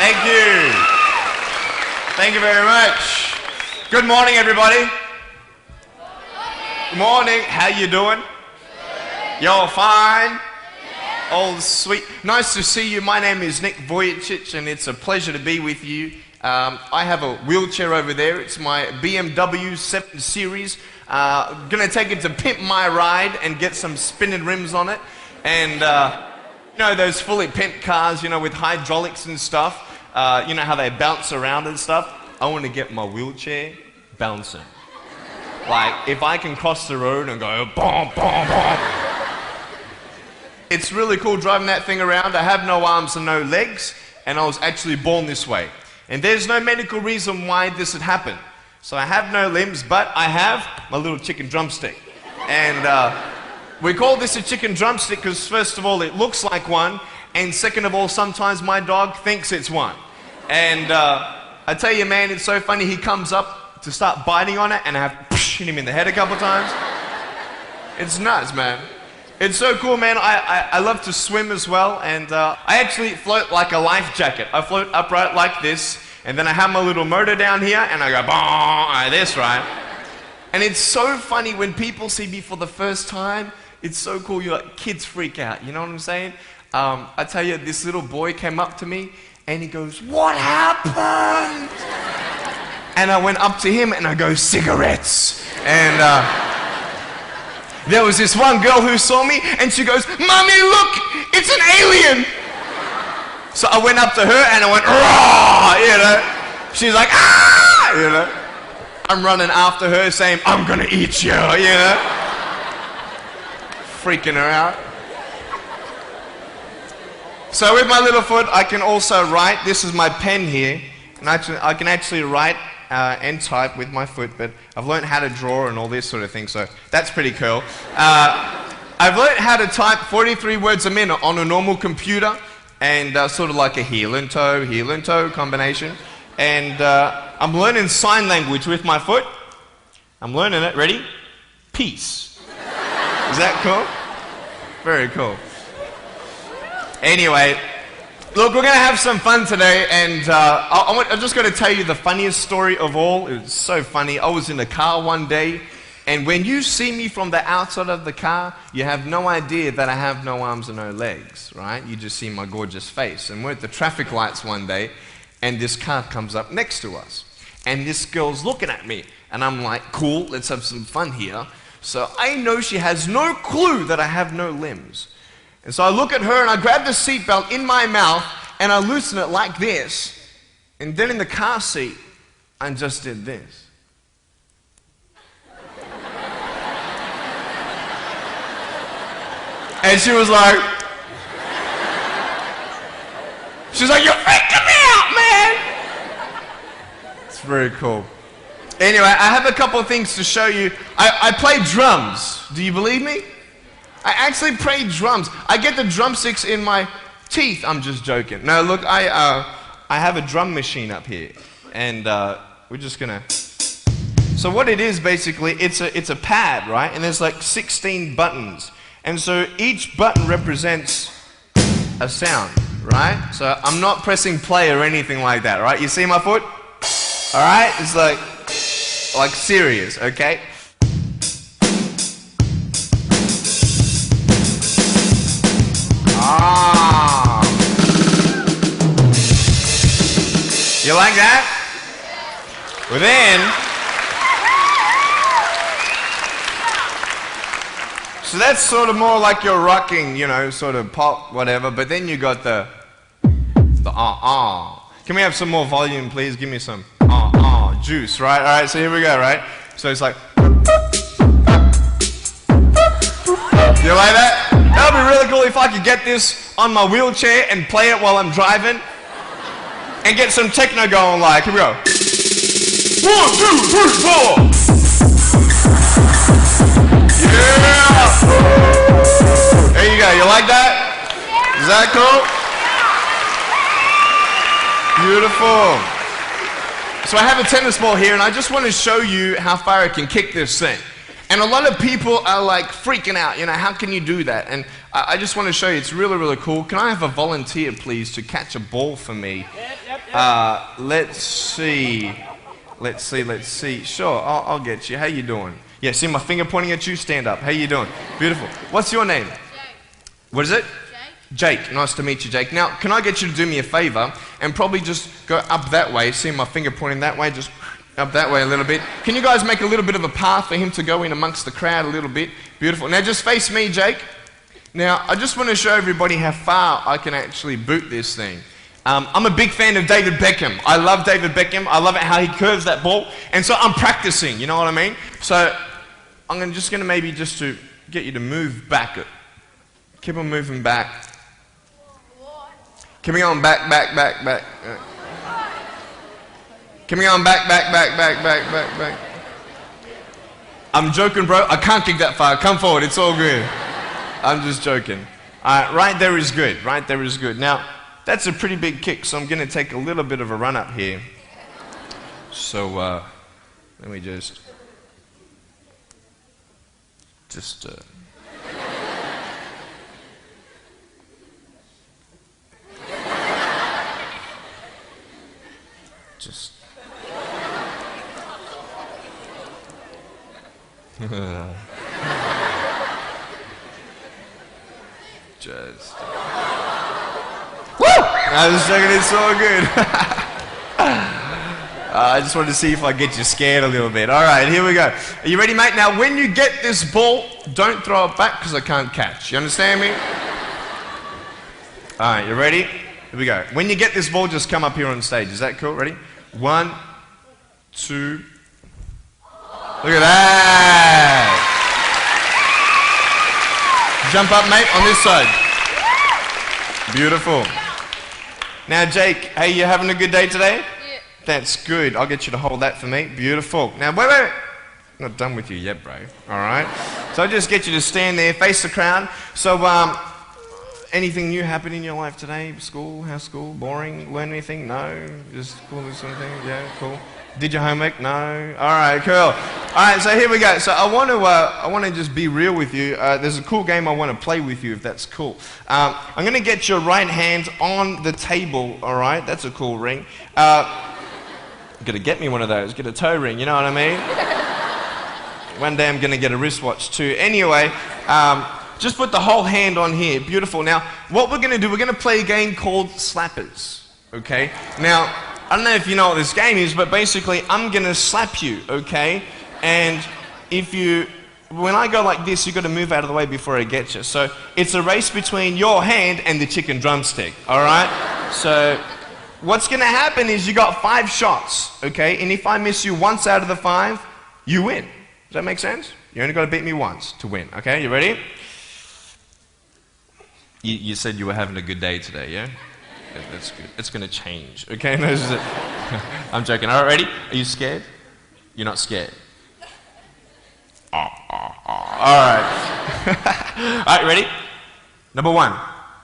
Thank you. Thank you very much. Good morning, everybody. Good morning. How you doing? Y'all fine? All sweet. Nice to see you. My name is Vujicic, and it's a pleasure to be with you. I have a wheelchair over there. It's my BMW 7 Series. Gonna take it to pimp my ride and get some spinning rims on it. And you know those fully pimped cars, you know, with hydraulics and stuff. You know how they bounce around and stuff. I want to get my wheelchair bouncing. Like if I can cross the road and go boom, boom, boom. It's really cool driving that thing around. I have no arms and no legs, and I was actually born this way. And there's no medical reason why this had happened. So I have no limbs, but I have my little chicken drumstick. And we call this a chicken drumstick because first of all, it looks like one, and second of all, sometimes my dog thinks it's one. And I tell you, man, it's so funny. He comes up to start biting on it, and I have to hit him in the head a couple times. It's nuts, man. It's so cool, man. I love to swim as well, and I actually float like a life jacket. I float upright like this, and then I have my little motor down here, and I go boom, like this, right? And it's so funny when people see me for the first time. It's so cool. You're like, kids freak out. You know what I'm saying? I tell you, this little boy came up to me, and he goes, "What happened?" And I went up to him, and I go, "Cigarettes." And there was this one girl who saw me, and she goes, "Mommy, look, it's an alien." So I went up to her, and I went, "Raw," you know. She's like, "Ah," you know. I'm running after her, saying, "I'm gonna eat you," you know. Freaking her out. So with my little foot, I can also write. This is my pen here, and I can actually write and type with my foot, but I've learned how to draw and all this sort of thing, so that's pretty cool. I've learned how to type 43 words a minute on a normal computer, and sort of like a heel and toe combination. And I'm learning sign language with my foot. I'm learning it. Ready? Peace. Is that cool? Very cool. Anyway, look, we're going to have some fun today, and I'm just going to tell you the funniest story of all. It was so funny. I was in a car one day, and when you see me from the outside of the car, you have no idea that I have no arms and no legs, right? You just see my gorgeous face. And we're at the traffic lights one day, and this car comes up next to us. And this girl's looking at me, and I'm like, cool, let's have some fun here. So I know she has no clue that I have no limbs. And so I look at her, and I grab the seatbelt in my mouth, and I loosen it like this. And then in the car seat, I just did this. And she was like, "You're freaking me out, man." It's very cool. Anyway, I have a couple of things to show you. I play drums. Do you believe me? I actually play drums. I get the drumsticks in my teeth. I'm just joking. No, look, I have a drum machine up here, and we're just gonna. So what it is basically, it's a pad, right? And there's like 16 buttons, and so each button represents a sound, right? So I'm not pressing play or anything like that, right? You see my foot? All right, it's like serious, okay? Ah. You like that? Well then, so that's sort of more like you're rocking, you know, sort of pop, whatever, but then you got the Can we have some more volume, please? Give me some juice, right? All right, so here we go, right? So it's like, you like that? That would be really cool if I could get this on my wheelchair and play it while I'm driving and get some techno going, like, here we go. 1, 2, 3, 4. Yeah! There you go, you like that? Is that cool? Beautiful. So I have a tennis ball here, and I just want to show you how far I can kick this thing. And a lot of people are like freaking out, you know, how can you do that? And I just want to show you, it's really, really cool. Can I have a volunteer, please, to catch a ball for me? Let's see. Let's see. Sure, I'll get you. How you doing? Yeah, see my finger pointing at you? Stand up. How you doing? Beautiful. What's your name? Jake. What is it? Jake. Jake. Nice to meet you, Jake. Now, can I get you to do me a favor and probably just go up that way? See my finger pointing that way? Just up that way a little bit. Can you guys make a little bit of a path for him to go in amongst the crowd a little bit? Beautiful. Now, just face me, Jake. Now, I just want to show everybody how far I can actually boot this thing. I'm a big fan of David Beckham. I love David Beckham. I love it how he curves that ball. And so I'm practicing, you know what I mean? So I'm just going to maybe just to get you to move back. Keep on moving back. Keep on back. Keep on back. I'm joking, bro. I can't kick that far. Come forward. It's all good. I'm just joking. Right there is good. Right there is good. Now, that's a pretty big kick, so I'm going to take a little bit of a run up here. So, let me just Woo! I was joking, it's so good. I just wanted to see if I get you scared a little bit. All right, here we go. Are you ready, mate? Now, when you get this ball, don't throw it back because I can't catch. You understand me? All right, you ready? Here we go. When you get this ball, just come up here on stage. Is that cool? Ready? 1, 2. Look at that. Jump up, mate, on this side. Beautiful. Now, Jake, hey, you having a good day today? Yeah. That's good. I'll get you to hold that for me. Beautiful. Now, wait. I'm not done with you yet, bro. All right? So I'll just get you to stand there, face the crowd. So, anything new happen in your life today? School? How's school? Boring? Learn anything? No? Just cool this sort of thing? Yeah, cool. Did your homework? No? All right, cool. All right, so here we go. So I want to just be real with you. There's a cool game I want to play with you, if that's cool. I'm going to get your right hand on the table, all right? That's a cool ring. Got to get me one of those. Get a toe ring, you know what I mean? One day I'm going to get a wristwatch too. Anyway, just put the whole hand on here. Beautiful. Now, what we're going to do, we're going to play a game called Slappers, okay? Now, I don't know if you know what this game is, but basically I'm going to slap you, okay? And when I go like this, you've got to move out of the way before I get you. So it's a race between your hand and the chicken drumstick, all right? So what's going to happen is you got 5 shots, okay? And if I miss you once out of the 5, you win. Does that make sense? You only got to beat me once to win, okay? You ready? You said you were having a good day today, yeah? That's good. It's going to change, okay? No, I'm joking. All right, ready? Are you scared? You're not scared. All right. All right, ready? Number 1.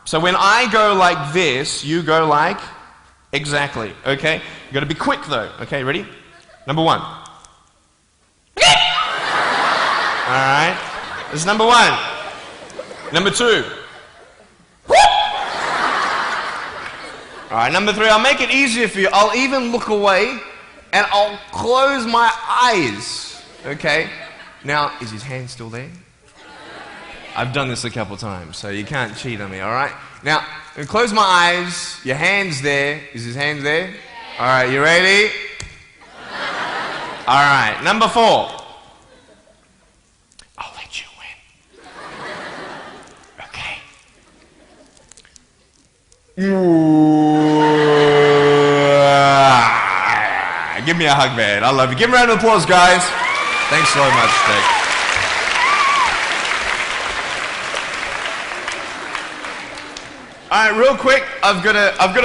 So when I go like this, you go like exactly, okay? You got to be quick though, okay? Ready? Number 1. All right. This is number 1. Number 2. All right, number 3, I'll make it easier for you. I'll even look away and I'll close my eyes, okay? Now, is his hand still there? I've done this a couple times, so you can't cheat on me, all right? Now, I'm gonna close my eyes. Your hand's there. Is his hand there? All right, you ready? All right, number 4. I'll let you win. Okay. Give me a hug, man. I love you. Give him a round of applause, guys. Thanks so much, Jake. All right, real quick, I've got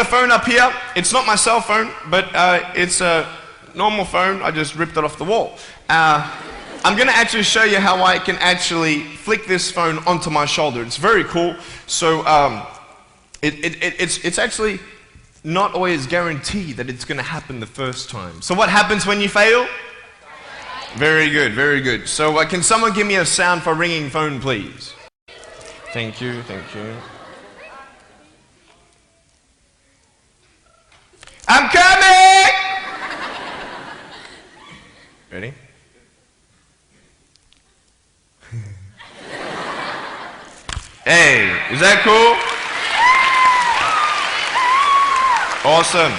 a phone up here. It's not my cell phone, but it's a normal phone. I just ripped it off the wall. I'm going to actually show you how I can actually flick this phone onto my shoulder. It's very cool. So it's actually not always guaranteed that it's going to happen the first time. So what happens when you fail? Very good, very good. So can someone give me a sound for ringing phone, please? Thank you, thank you. I'm coming! that cool? Awesome.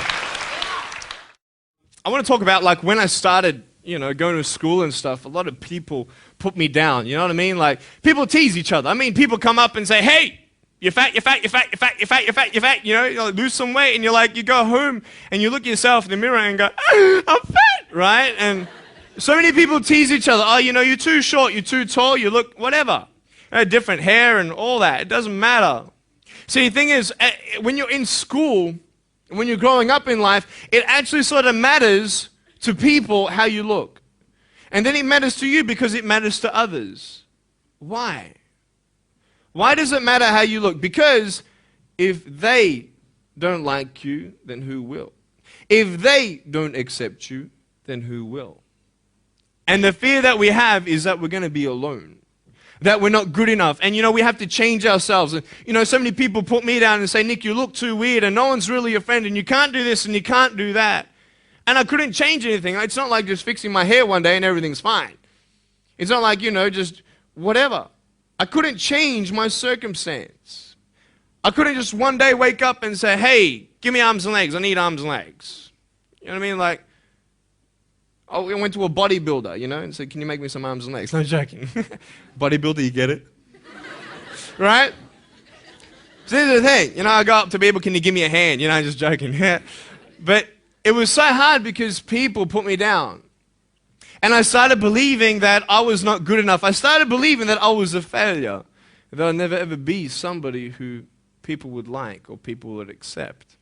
I want to talk about like when I started, going to school and stuff, a lot of people put me down, you know what I mean? Like people tease each other. I mean, people come up and say, hey, you're fat, you're fat, you're fat, you're fat, you're fat, you're fat, you're fat, you like, lose some weight, and you go home and you look at yourself in the mirror and go, I'm fat, right? And so many people tease each other. Oh, you're too short, you're too tall, you look whatever. Different hair and all that. It doesn't matter. See, the thing is, when you're in school, when you're growing up in life, it actually sort of matters to people how you look. And then it matters to you because it matters to others. Why? Why does it matter how you look? Because if they don't like you, then who will? If they don't accept you, then who will? And the fear that we have is that we're going to be alone, that we're not good enough. And we have to change ourselves. And so many people put me down and say, Nick, you look too weird and no one's really your friend and you can't do this and you can't do that. And I couldn't change anything. It's not like just fixing my hair one day and everything's fine. It's not like, just whatever. I couldn't change my circumstance. I couldn't just one day wake up and say, hey, give me arms and legs. I need arms and legs. You know what I mean? Like, I went to a bodybuilder, and said, can you make me some arms and legs? No joking. Bodybuilder, you get it? Right? So this is the thing. I go up to people, can you give me a hand? Just joking. But it was so hard because people put me down. And I started believing that I was not good enough. I started believing that I was a failure. That I'd never ever be somebody who people would like or people would accept.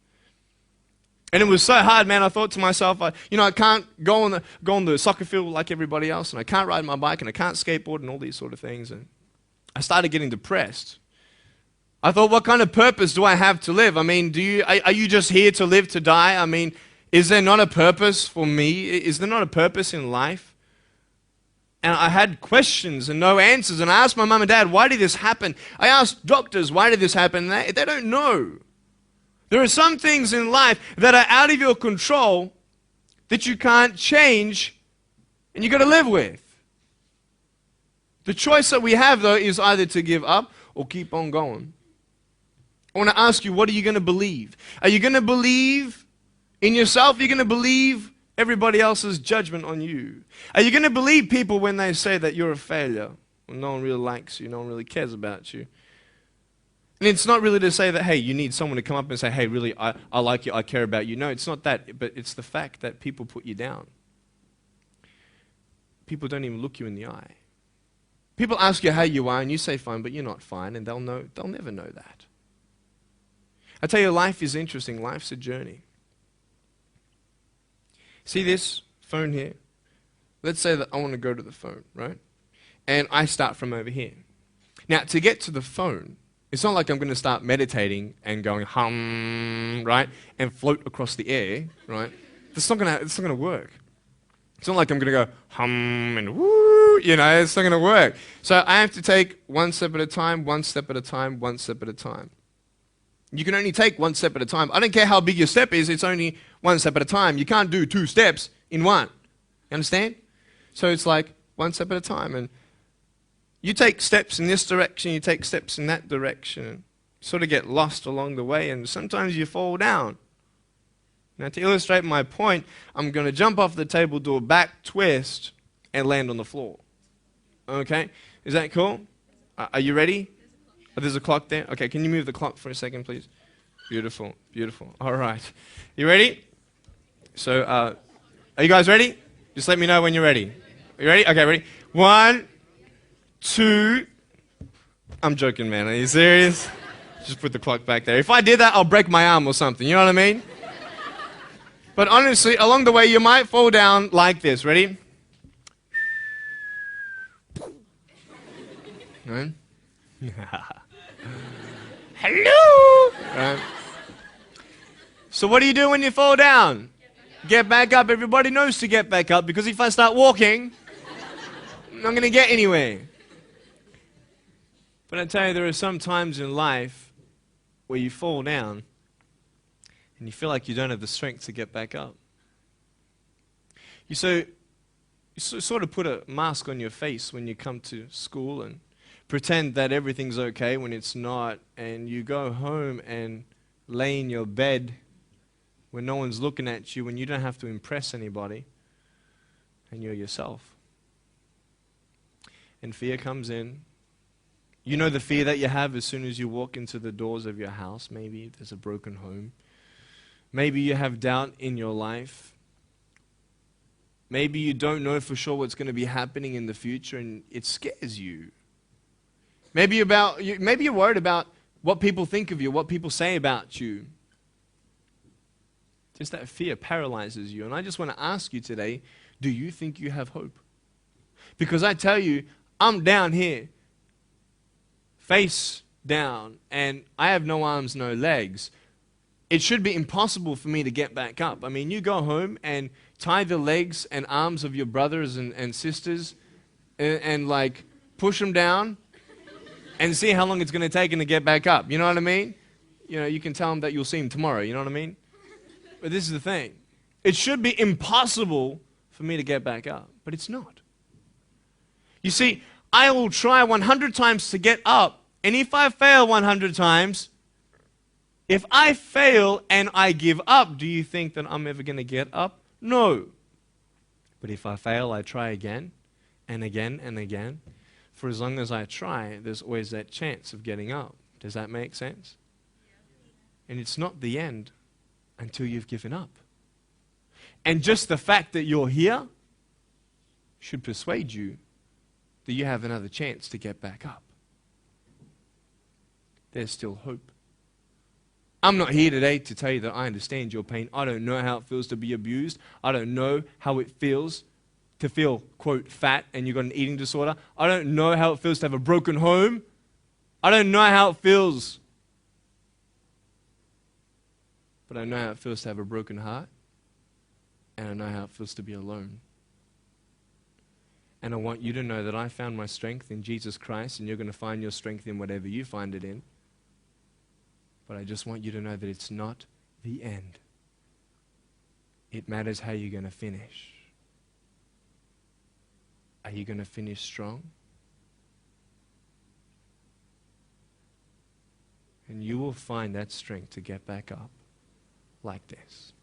And it was so hard, man. I thought to myself, I can't go on the soccer field like everybody else, and I can't ride my bike, and I can't skateboard, and all these sort of things. And I started getting depressed. I thought, what kind of purpose do I have to live? I mean, are you just here to live to die? I mean, is there not a purpose for me? Is there not a purpose in life? And I had questions and no answers. And I asked my mum and dad, why did this happen? I asked doctors, why did this happen? And they don't know. There are some things in life that are out of your control that you can't change and you've got to live with. The choice that we have, though, is either to give up or keep on going. I want to ask you, what are you going to believe? Are you going to believe in yourself? Are you going to believe everybody else's judgment on you? Are you going to believe people when they say that you're a failure? When no one really likes you, no one really cares about you. And it's not really to say that, hey, you need someone to come up and say, hey, really, I like you, I care about you. No, it's not that, but it's the fact that people put you down. People don't even look you in the eye. People ask you how you are, and you say fine, but you're not fine, and they'll never know that. I tell you, life is interesting. Life's a journey. See this phone here? Let's say that I want to go to the phone, right? And I start from over here. Now, to get to the phone, it's not like I'm going to start meditating and going hum, right? And float across the air, right? It's not going to work. It's not like I'm going to go hum and woo, it's not going to work. So I have to take one step at a time, one step at a time, one step at a time. You can only take one step at a time. I don't care how big your step is, it's only one step at a time. You can't do 2 steps in one. You understand? So it's like one step at a time. And you take steps in this direction, you take steps in that direction. You sort of get lost along the way, and sometimes you fall down. Now, to illustrate my point, I'm going to jump off the table, do a back twist, and land on the floor. Okay? Is that cool? Are you ready? Oh, there's a clock there? Okay, can you move the clock for a second, please? Beautiful, beautiful. All right. You ready? So, are you guys ready? Just let me know when you're ready. Are you ready? Okay, ready? 1, 2. I'm joking, man. Are you serious? Just put the clock back there. If I did that, I'll break my arm or something. You know what I mean? But honestly, along the way, you might fall down like this. Ready? Right? Hello! Right. So what do you do when you fall down? Get back up. Everybody knows to get back up, because if I start walking, I'm not going to get anywhere. But I tell you, there are some times in life where you fall down and you feel like you don't have the strength to get back up. You sort of put a mask on your face when you come to school and pretend that everything's okay when it's not, and you go home and lay in your bed when no one's looking at you, when you don't have to impress anybody, and you're yourself. And fear comes in. You know the fear that you have as soon as you walk into the doors of your house. Maybe there's a broken home. Maybe you have doubt in your life. Maybe you don't know for sure what's going to be happening in the future, and it scares you. Maybe you're worried about what people think of you, what people say about you. Just that fear paralyzes you. And I just want to ask you today, do you think you have hope? Because I tell you, I'm down here, face down, and I have no arms, no legs. It should be impossible for me to get back up. I mean, you go home and tie the legs and arms of your brothers and sisters and like push them down and see how long it's going to take them to get back up. You know what I mean? You know, you can tell them that you'll see them tomorrow. You know what I mean? But this is the thing. It should be impossible for me to get back up, but it's not. You see, I will try 100 times to get up, and if I fail 100 times, if I fail and I give up, do you think that I'm ever going to get up? No. But if I fail, I try again and again and again. For as long as I try, there's always that chance of getting up. Does that make sense? And it's not the end until you've given up. And just the fact that you're here should persuade you that you have another chance to get back up. There's still hope. I'm not here today to tell you that I understand your pain. I don't know how it feels to be abused. I don't know how it feels to feel, quote, fat and you've got an eating disorder. I don't know how it feels to have a broken home. I don't know how it feels. But I know how it feels to have a broken heart. And I know how it feels to be alone. And I want you to know that I found my strength in Jesus Christ, and you're going to find your strength in whatever you find it in. But I just want you to know that it's not the end. It matters how you're going to finish. Are you going to finish strong? And you will find that strength to get back up like this.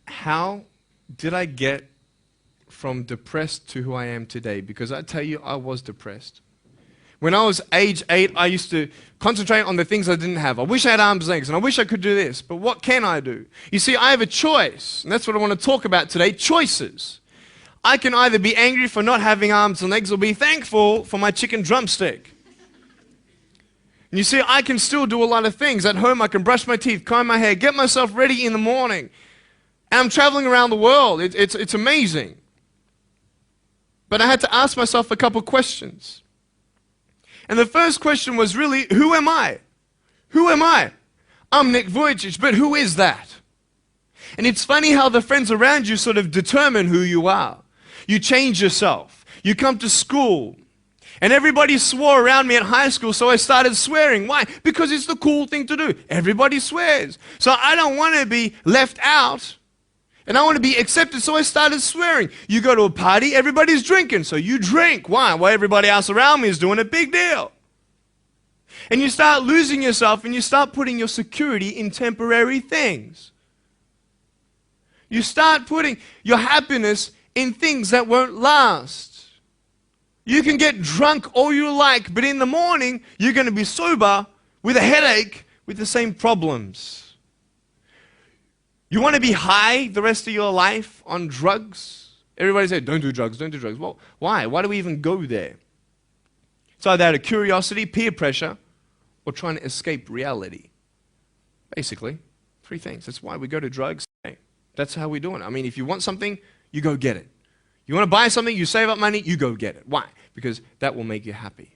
How did I get from depressed to who I am today? Because I tell you, I was depressed. When I was age 8, I used to concentrate on the things I didn't have. I wish I had arms and legs, and I wish I could do this, but what can I do? You see, I have a choice, and that's what I want to talk about today, choices. I can either be angry for not having arms and legs or be thankful for my chicken drumstick. And you see, I can still do a lot of things. At home, I can brush my teeth, comb my hair, get myself ready in the morning. And I'm traveling around the world. It's amazing. But I had to ask myself a couple questions. And the first question was really, who am I? Who am I? I'm Nick Vujicic, but who is that? And it's funny how the friends around you sort of determine who you are. You change yourself. You come to school. And everybody swore around me at high school, so I started swearing. Why? Because it's the cool thing to do. Everybody swears. So I don't want to be left out. And I want to be accepted, so I started swearing. You go to a party, everybody's drinking, so you drink. Why? Well, everybody else around me is doing a big deal. And you start losing yourself, and you start putting your security in temporary things. You start putting your happiness in things that won't last. You can get drunk all you like, but in the morning, you're going to be sober with a headache with the same problems. You want to be high the rest of your life on drugs? Everybody says, don't do drugs, don't do drugs. Well, why? Why do we even go there? It's either out of curiosity, peer pressure, or trying to escape reality. Basically, three things. That's why we go to drugs. That's how we're doing it. I mean, if you want something, you go get it. You want to buy something, you save up money, you go get it. Why? Because that will make you happy.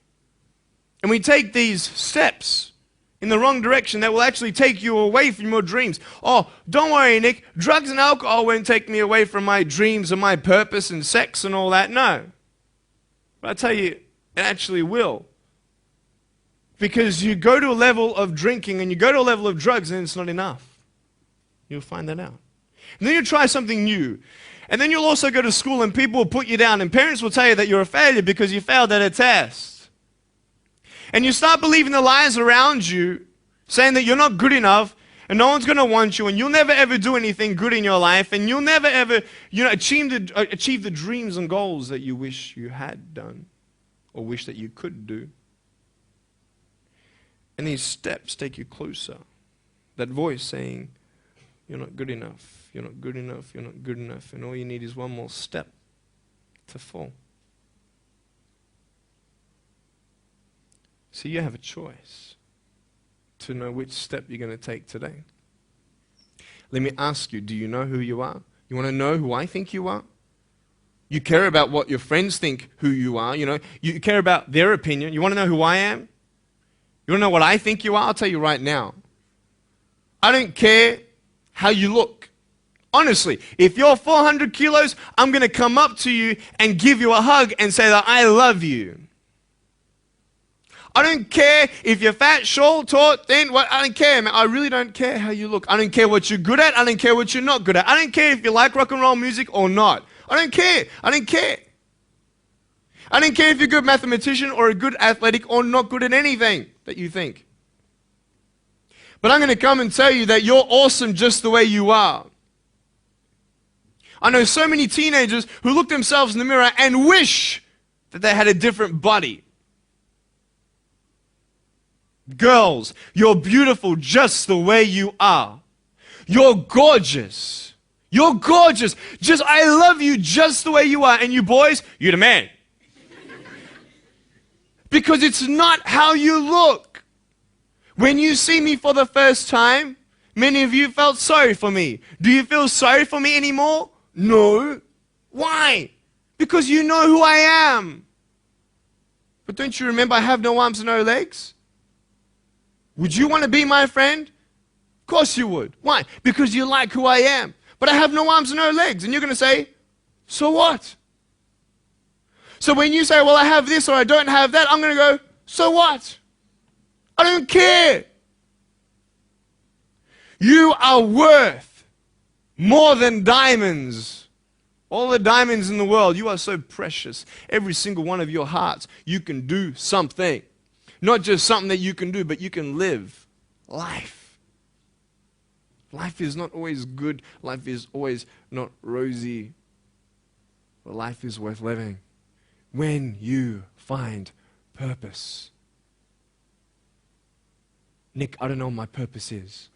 And we take these steps in the wrong direction that will actually take you away from your dreams. Oh, don't worry, Nick. Drugs and alcohol won't take me away from my dreams and my purpose and sex and all that. No. But I tell you, it actually will. Because you go to a level of drinking and you go to a level of drugs and it's not enough. You'll find that out. And then you try something new. And then you'll also go to school and people will put you down and parents will tell you that you're a failure because you failed at a test. And you start believing the lies around you, saying that you're not good enough, and no one's going to want you, and you'll never ever do anything good in your life, and you'll never ever, achieve the dreams and goals that you wish you had done, or wish that you could do. And these steps take you closer. That voice saying, you're not good enough, you're not good enough, you're not good enough, and all you need is one more step to fall. So you have a choice to know which step you're going to take today. Let me ask you, do you know who you are? You want to know who I think you are? You care about what your friends think who you are, You care about their opinion. You want to know who I am? You want to know what I think you are? I'll tell you right now. I don't care how you look. Honestly, if you're 400 kilos, I'm going to come up to you and give you a hug and say that I love you. I don't care if you're fat, short, tall, thin, I don't care, man. I really don't care how you look. I don't care what you're good at. I don't care what you're not good at. I don't care if you like rock and roll music or not. I don't care. I don't care. I don't care if you're a good mathematician or a good athletic or not good at anything that you think. But I'm going to come and tell you that you're awesome just the way you are. I know so many teenagers who look themselves in the mirror and wish that they had a different body. Girls, you're beautiful just the way you are. You're gorgeous. You're gorgeous. I love you just the way you are. And you boys, you're the man. Because it's not how you look. When you see me for the first time, many of you felt sorry for me. Do you feel sorry for me anymore? No. Why? Because you know who I am. But don't you remember I have no arms and no legs? Would you want to be my friend? Of course you would. Why? Because you like who I am. But I have no arms and no legs. And you're going to say, so what? So when you say, well, I have this or I don't have that, I'm going to go, so what? I don't care. You are worth more than diamonds. All the diamonds in the world, you are so precious. Every single one of your hearts, you can do something. Not just something that you can do, but you can live life. Life is not always good. Life is always not rosy. But life is worth living when you find purpose. Nick, I don't know what my purpose is.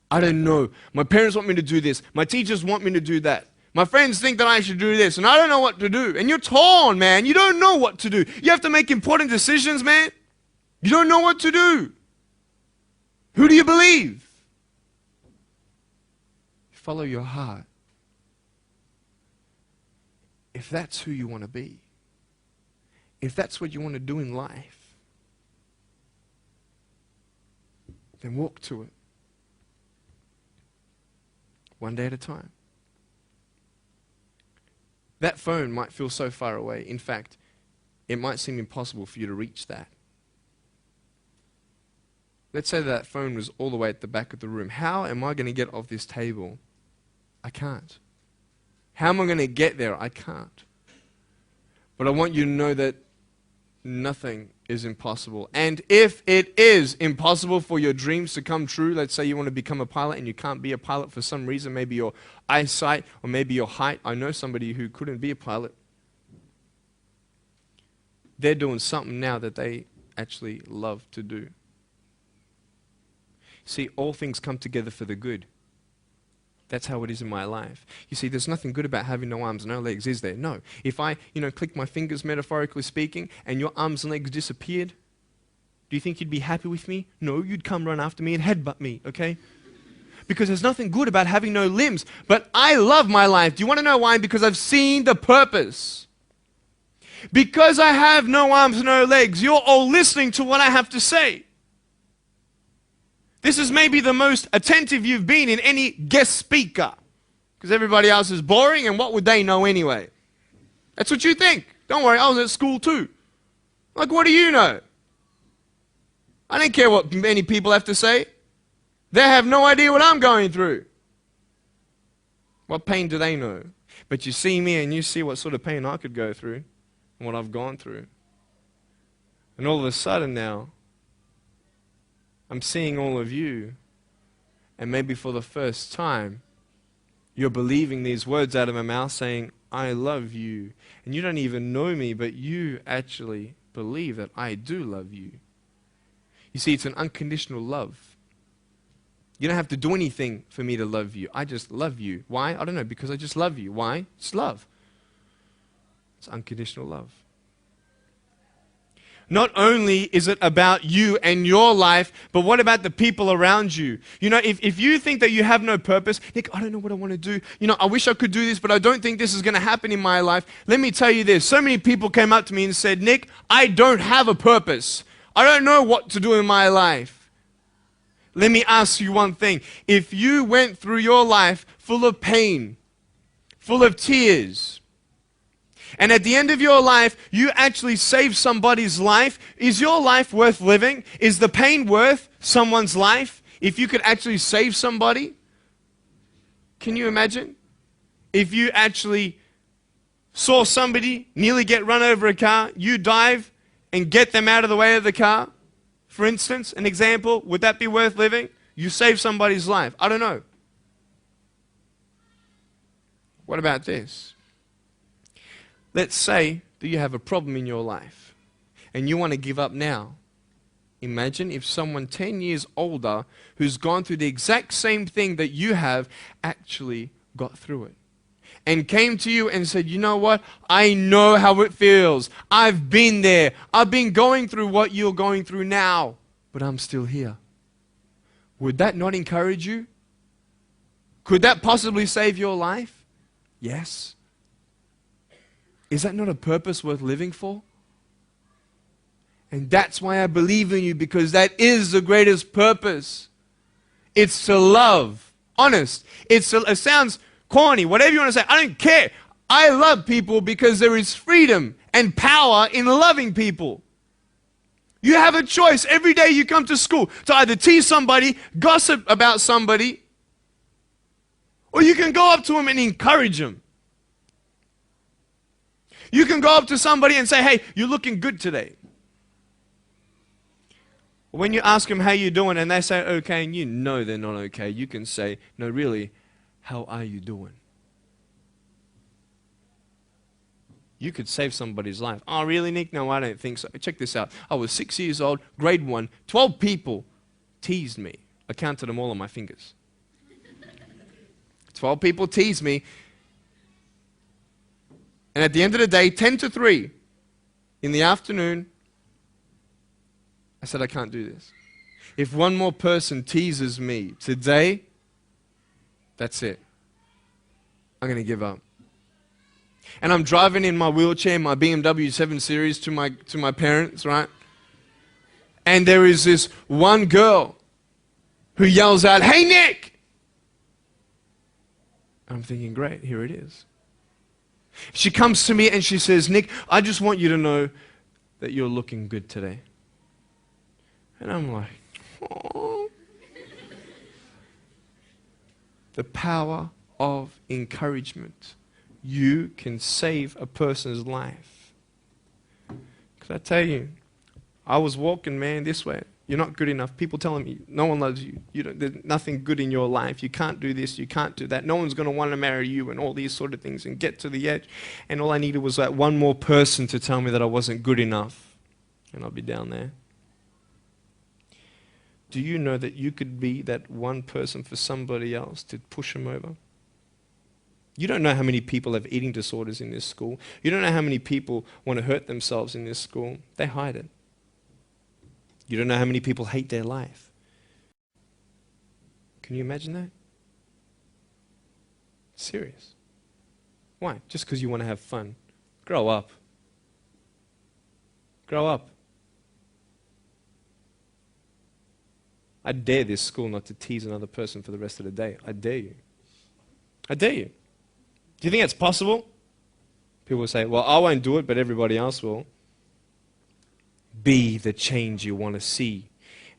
I don't know. My parents want me to do this. My teachers want me to do that. My friends think that I should do this, and I don't know what to do. And you're torn, man. You don't know what to do. You have to make important decisions, man. You don't know what to do. Who do you believe? Follow your heart. If that's who you want to be, if that's what you want to do in life, then walk to it. One day at a time. That phone might feel so far away. In fact, it might seem impossible for you to reach that. Let's say that phone was all the way at the back of the room. How am I going to get off this table? I can't. How am I going to get there? I can't. But I want you to know that nothing is impossible. And if it is impossible for your dreams to come true, let's say you want to become a pilot and you can't be a pilot for some reason, maybe your eyesight or maybe your height. I know somebody who couldn't be a pilot. They're doing something now that they actually love to do. See, all things come together for the good. That's how it is in my life. You see, there's nothing good about having no arms, no legs, is there? No. If I, click my fingers, metaphorically speaking, and your arms and legs disappeared, do you think you'd be happy with me? No, you'd come run after me and headbutt me, okay? Because there's nothing good about having no limbs. But I love my life. Do you want to know why? Because I've seen the purpose. Because I have no arms, no legs, you're all listening to what I have to say. This is maybe the most attentive you've been in any guest speaker. Because everybody else is boring, and what would they know anyway? That's what you think. Don't worry, I was at school too. Like, what do you know? I don't care what many people have to say. They have no idea what I'm going through. What pain do they know? But you see me and you see what sort of pain I could go through and what I've gone through. And all of a sudden now, I'm seeing all of you, and maybe for the first time, you're believing these words out of my mouth saying, I love you. And you don't even know me, but you actually believe that I do love you. You see, it's an unconditional love. You don't have to do anything for me to love you. I just love you. Why? I don't know, because I just love you. Why? It's love. It's unconditional love. Not only is it about you and your life, but what about the people around you? You know, if you think that you have no purpose, Nick, I don't know what I want to do. You know, I wish I could do this, but I don't think this is going to happen in my life. Let me tell you this. So many people came up to me and said, Nick, I don't have a purpose. I don't know what to do in my life. Let me ask you one thing. If you went through your life full of pain, full of tears, and at the end of your life, you actually saved somebody's life, is your life worth living? Is the pain worth someone's life? If you could actually save somebody? Can you imagine? If you actually saw somebody nearly get run over a car, you dive and get them out of the way of the car, for instance, an example, would that be worth living? You save somebody's life. I don't know. What about this? Let's say that you have a problem in your life and you want to give up now. Imagine if someone 10 years older who's gone through the exact same thing that you have actually got through it and came to you and said, you know what? I know how it feels. I've been there. I've been going through what you're going through now, but I'm still here. Would that not encourage you? Could that possibly save your life? Yes. Is that not a purpose worth living for? And that's why I believe in you, because that is the greatest purpose. It's to love. Honest. It sounds corny, whatever you want to say. I don't care. I love people because there is freedom and power in loving people. You have a choice every day you come to school to either tease somebody, gossip about somebody, or you can go up to them and encourage them. You can go up to somebody and say, hey, you're looking good today. When you ask them how you're doing and they say okay and you know they're not okay, you can say, no, really, how are you doing? You could save somebody's life. Oh, really, Nick? No, I don't think so. Check this out. I was 6 years old, grade 1. 12 people teased me. I counted them all on my fingers. 12 people teased me. And at the end of the day, 10 to 3 in the afternoon, I said, I can't do this. If one more person teases me today, that's it. I'm going to give up. And I'm driving in my wheelchair, my BMW 7 Series to my parents, right? And there is this one girl who yells out, hey, Nick! I'm thinking, great, here it is. She comes to me and she says, Nick, I just want you to know that you're looking good today. And I'm like, oh. The power of encouragement. You can save a person's life. Could I tell you, I was walking, man, this way. You're not good enough. People telling me, no one loves you. There's nothing good in your life. You can't do this. You can't do that. No one's going to want to marry you and all these sort of things and get to the edge. And all I needed was that one more person to tell me that I wasn't good enough. And I'll be down there. Do you know that you could be that one person for somebody else to push them over? You don't know how many people have eating disorders in this school. You don't know how many people want to hurt themselves in this school. They hide it. You don't know how many people hate their life. Can you imagine that? Serious. Why? Just because you want to have fun. Grow up. Grow up. I dare this school not to tease another person for the rest of the day. I dare you. I dare you. Do you think it's possible? People will say, well, I won't do it, but everybody else will. Be the change you want to see.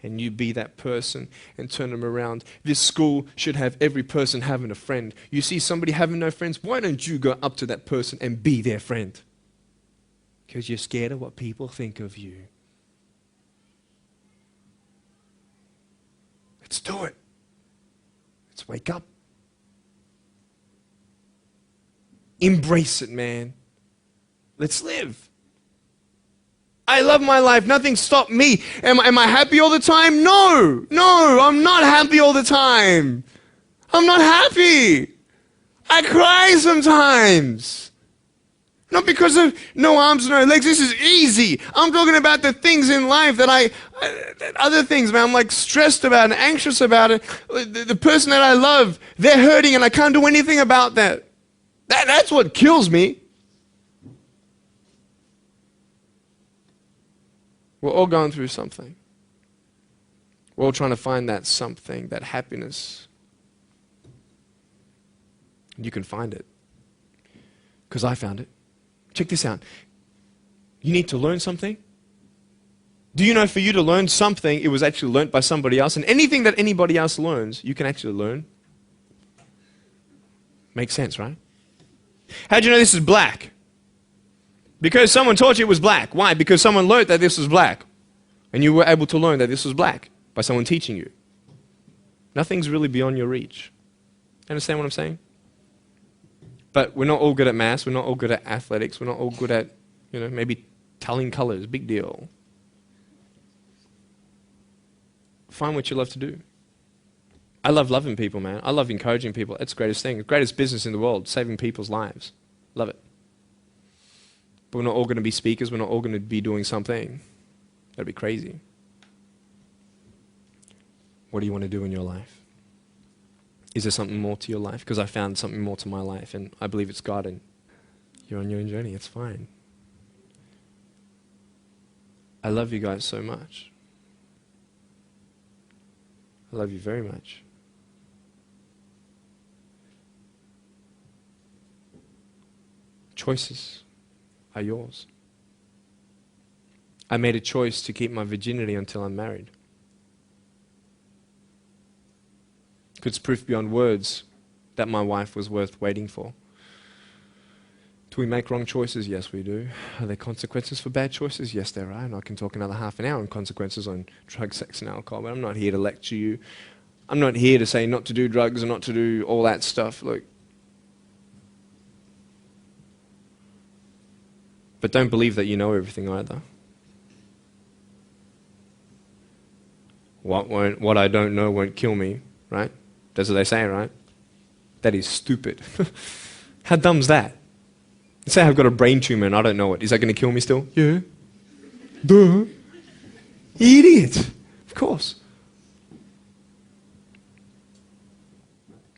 And you be that person and turn them around. This school should have every person having a friend. You see somebody having no friends, why don't you go up to that person and be their friend? Because you're scared of what people think of you. Let's do it. Let's wake up. Embrace it, man. Let's live. I love my life. Nothing stopped me. Am I happy all the time? No. No, I'm not happy all the time. I'm not happy. I cry sometimes. Not because of no arms, no legs. This is easy. I'm talking about the things in life that other things, man, I'm like stressed about and anxious about it. The person that I love, they're hurting and I can't do anything about that. That's what kills me. We're all going through something. We're all trying to find that something, that happiness. You can find it. Because I found it. Check this out. You need to learn something. Do you know for you to learn something, it was actually learnt by somebody else? And anything that anybody else learns, you can actually learn. Makes sense, right? How'd you know this is black? Because someone taught you it was black. Why? Because someone learned that this was black. And you were able to learn that this was black by someone teaching you. Nothing's really beyond your reach. Understand what I'm saying? But we're not all good at maths. We're not all good at athletics. We're not all good at, maybe telling colors. Big deal. Find what you love to do. I love loving people, man. I love encouraging people. It's the greatest thing. The greatest business in the world, saving people's lives. Love it. But we're not all going to be speakers. We're not all going to be doing something. That'd be crazy. What do you want to do in your life? Is there something more to your life? Because I found something more to my life, and I believe it's God, and you're on your own journey. It's fine. I love you guys so much. I love you very much. Choices are yours. I made a choice to keep my virginity until I'm married. It's proof beyond words that my wife was worth waiting for. Do we make wrong choices? Yes, we do. Are there consequences for bad choices? Yes, there are. And I can talk another half an hour on consequences on drugs, sex, and alcohol, but I'm not here to lecture you. I'm not here to say not to do drugs and not to do all that stuff. Look. But don't believe that you know everything either. What I don't know won't kill me, right? That's what they say, right? That is stupid. How dumb's that? Say I've got a brain tumor and I don't know it. Is that going to kill me still? Yeah. Duh. Idiot. Of course.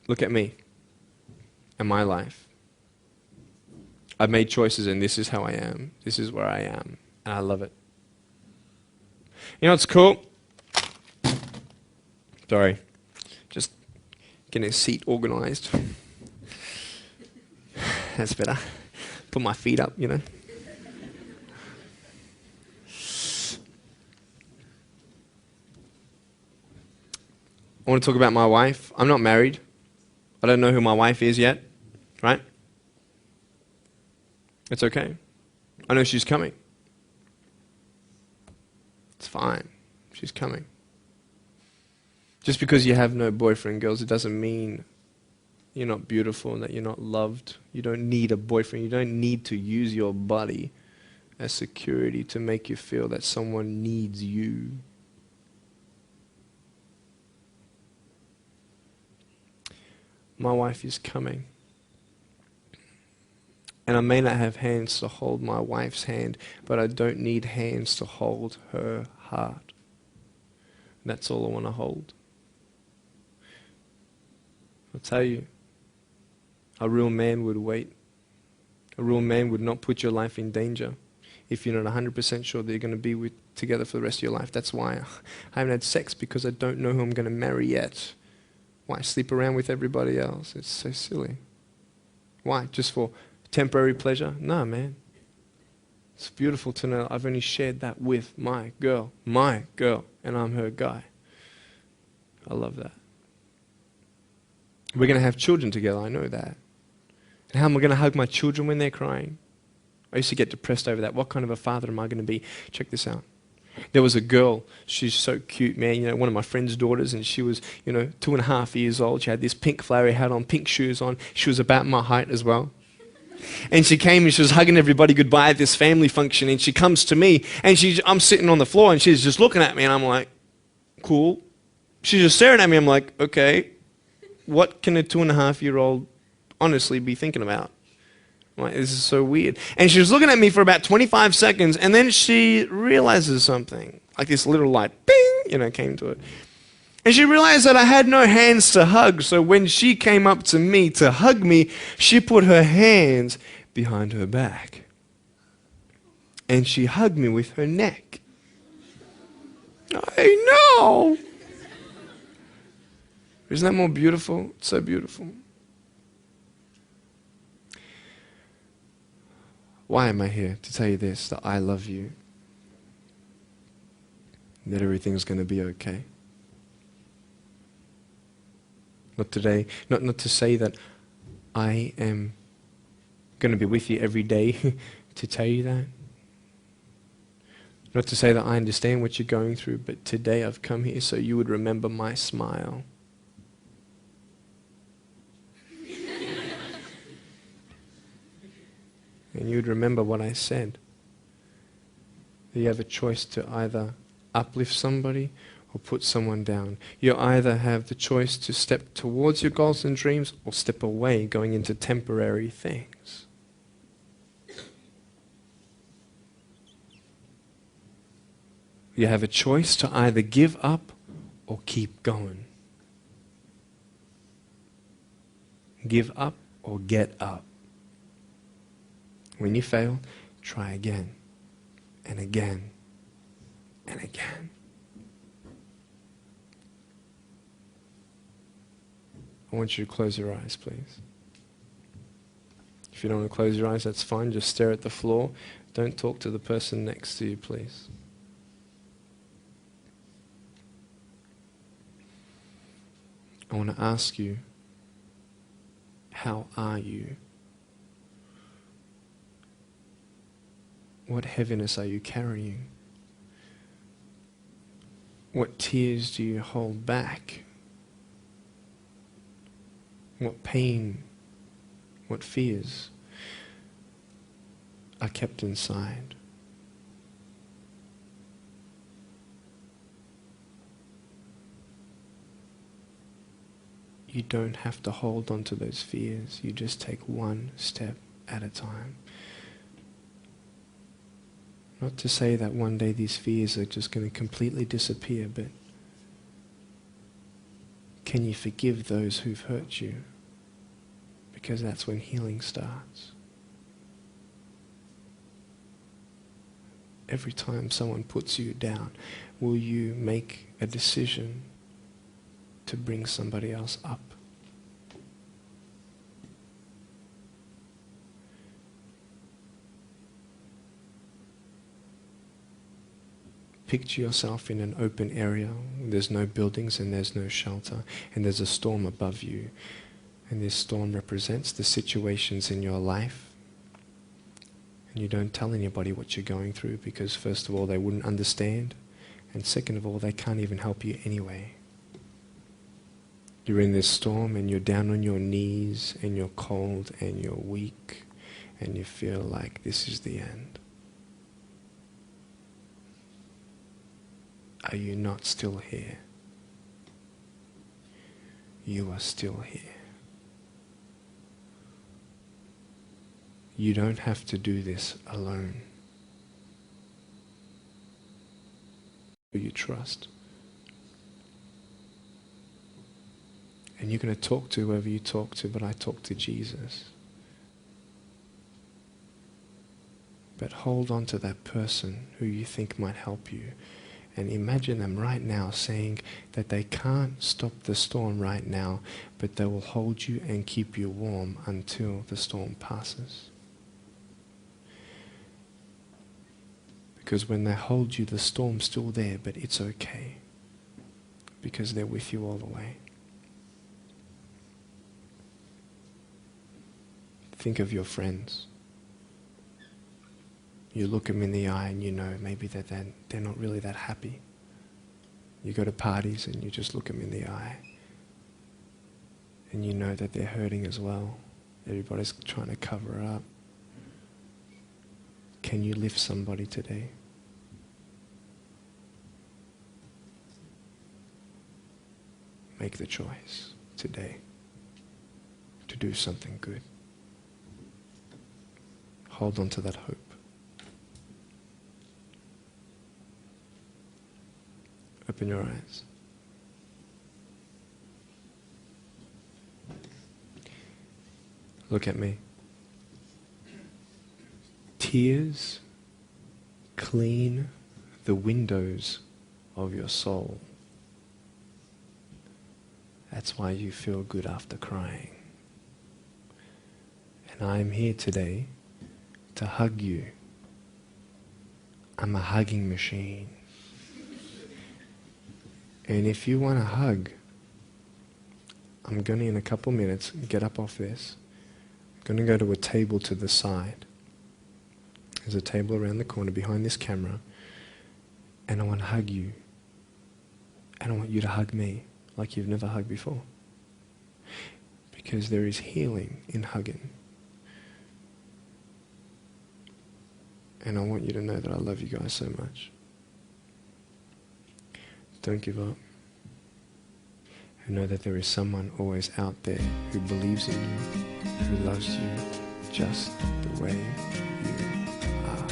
Look at me and my life. I've made choices and this is how I am. This is where I am. And I love it. You know what's cool? Sorry. Just getting a seat organized. That's better. Put my feet up, I want to talk about my wife. I'm not married. I don't know who my wife is yet, right? It's okay. I know she's coming. It's fine. She's coming. Just because you have no boyfriend, girls, it doesn't mean you're not beautiful and that you're not loved. You don't need a boyfriend. You don't need to use your body as security to make you feel that someone needs you. My wife is coming. And I may not have hands to hold my wife's hand, but I don't need hands to hold her heart. That's all I want to hold. I'll tell you, a real man would wait. A real man would not put your life in danger. if you're not 100% sure that you're going to be together for the rest of your life. That's why I haven't had sex, because I don't know who I'm going to marry yet. Why sleep around with everybody else? It's so silly. Why? Just for temporary pleasure? No, man. It's beautiful to know I've only shared that with my girl, and I'm her guy. I love that. We're going to have children together, I know that. And how am I going to hug my children when they're crying? I used to get depressed over that. What kind of a father am I going to be? Check this out. There was a girl, she's so cute, man, one of my friend's daughters, and she was, 2.5 years old. She had this pink flowery hat on, pink shoes on. She was about my height as well. And she came and she was hugging everybody goodbye at this family function, and she comes to me, and I'm sitting on the floor, and she's just looking at me, and I'm like, cool. She's just staring at me. I'm like, okay, what can a 2.5-year-old honestly be thinking about? I'm like, this is so weird. And she was looking at me for about 25 seconds, and then she realizes something. Like this little light, bing, came to it. And she realized that I had no hands to hug, so when she came up to me to hug me, she put her hands behind her back. And she hugged me with her neck. I know! Isn't that more beautiful? It's so beautiful. Why am I here? To tell you this, that I love you. That everything's going to be okay. Not today, not to say that I am going to be with you every day to tell you that. Not to say that I understand what you're going through, but today I've come here so you would remember my smile. And you would remember what I said. That you have a choice to either uplift somebody or put someone down. You either have the choice to step towards your goals and dreams or step away, going into temporary things. You have a choice to either give up or keep going. Give up or get up. When you fail, try again and again and again. I want you to close your eyes, please. If you don't want to close your eyes, that's fine. Just stare at the floor. Don't talk to the person next to you, please. I want to ask you, how are you? What heaviness are you carrying? What tears do you hold back? What pain, what fears are kept inside? You don't have to hold on to those fears. You just take one step at a time. Not to say that one day these fears are just going to completely disappear, but can you forgive those who've hurt you? Because that's when healing starts. Every time someone puts you down, will you make a decision to bring somebody else up? Picture yourself in an open area. There's no buildings and there's no shelter, and there's a storm above you. And this storm represents the situations in your life. And you don't tell anybody what you're going through, because first of all, they wouldn't understand, and second of all, they can't even help you anyway. You're in this storm and you're down on your knees and you're cold and you're weak and you feel like this is the end. Are you not still here? You are still here. You don't have to do this alone. Who you trust. And you're going to talk to whoever you talk to, but I talk to Jesus. But hold on to that person who you think might help you. And imagine them right now saying that they can't stop the storm right now, but they will hold you and keep you warm until the storm passes. Because when they hold you, the storm's still there, but it's okay. Because they're with you all the way. Think of your friends. You look them in the eye and you know maybe that they're not really that happy. You go to parties and you just look them in the eye. And you know that they're hurting as well. Everybody's trying to cover up. Can you lift somebody today? Make the choice today to do something good. Hold on to that hope. Open your eyes. Look at me. Tears clean the windows of your soul. That's why you feel good after crying. And I'm here today to hug you. I'm a hugging machine. And if you want a hug, I'm going to, in a couple minutes, get up off this. I'm going to go to a table to the side. There's a table around the corner behind this camera. And I want to hug you. And I want you to hug me like you've never hugged before. Because there is healing in hugging. And I want you to know that I love you guys so much. Don't give up. And know that there is someone always out there who believes in you, who loves you just the way you are.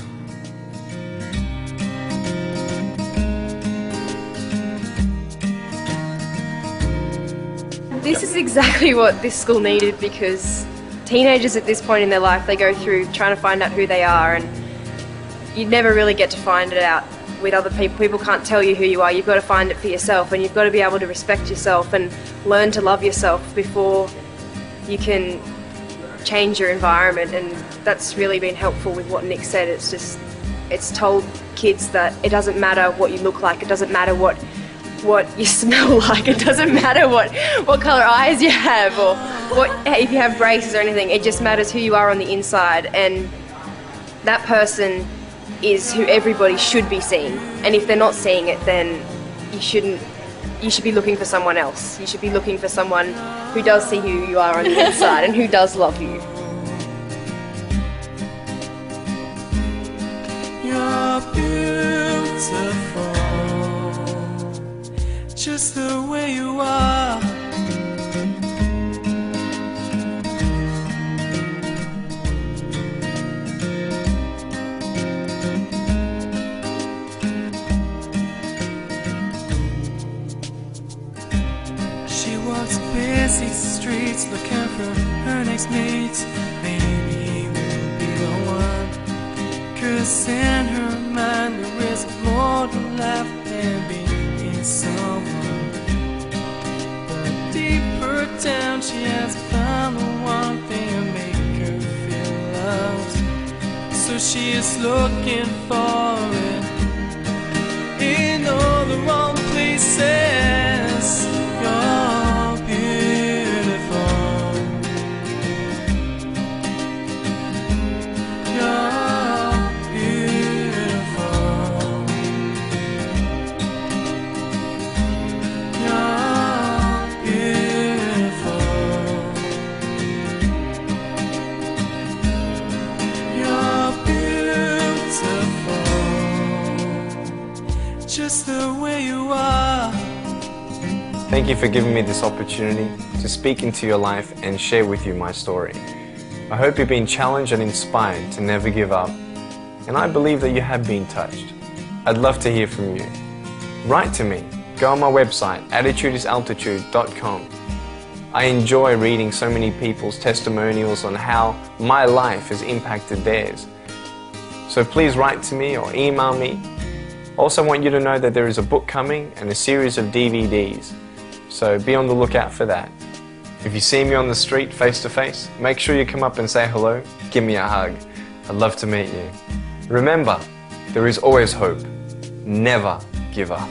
This is exactly what this school needed, because teenagers at this point in their life, they go through trying to find out who they are, and you never really get to find it out with other people. People can't tell you who you are. You've got to find it for yourself, and you've got to be able to respect yourself and learn to love yourself before you can change your environment. And that's really been helpful with what Nick said. It's told kids that it doesn't matter what you look like, it doesn't matter what you smell like, it doesn't matter what colour eyes you have or if you have braces or anything. It just matters who you are on the inside, and that person is who everybody should be seeing. And if they're not seeing it, then you should be looking for someone else. You should be looking for someone who does see who you are on the inside and who does love you. You're beautiful, just the way you are. She walks busy streets looking for her next mate. Maybe we'll be the one. 'Cause in her mind there is more to life than being someone. But deeper down she has found the one thing to make her feel loved. So she is looking for it in all the wrong places. You're beautiful. You're beautiful. You're beautiful. You're beautiful, just the way you are. Thank you for giving me this opportunity to speak into your life and share with you my story. I hope you've been challenged and inspired to never give up, and I believe that you have been touched. I'd love to hear from you. Write to me. Go on my website, attitudesaltitude.com. I enjoy reading so many people's testimonials on how my life has impacted theirs. So please write to me or email me. Also, I want you to know that there is a book coming and a series of DVDs. So be on the lookout for that. If you see me on the street face to face, make sure you come up and say hello. Give me a hug. I'd love to meet you. Remember, there is always hope. Never give up.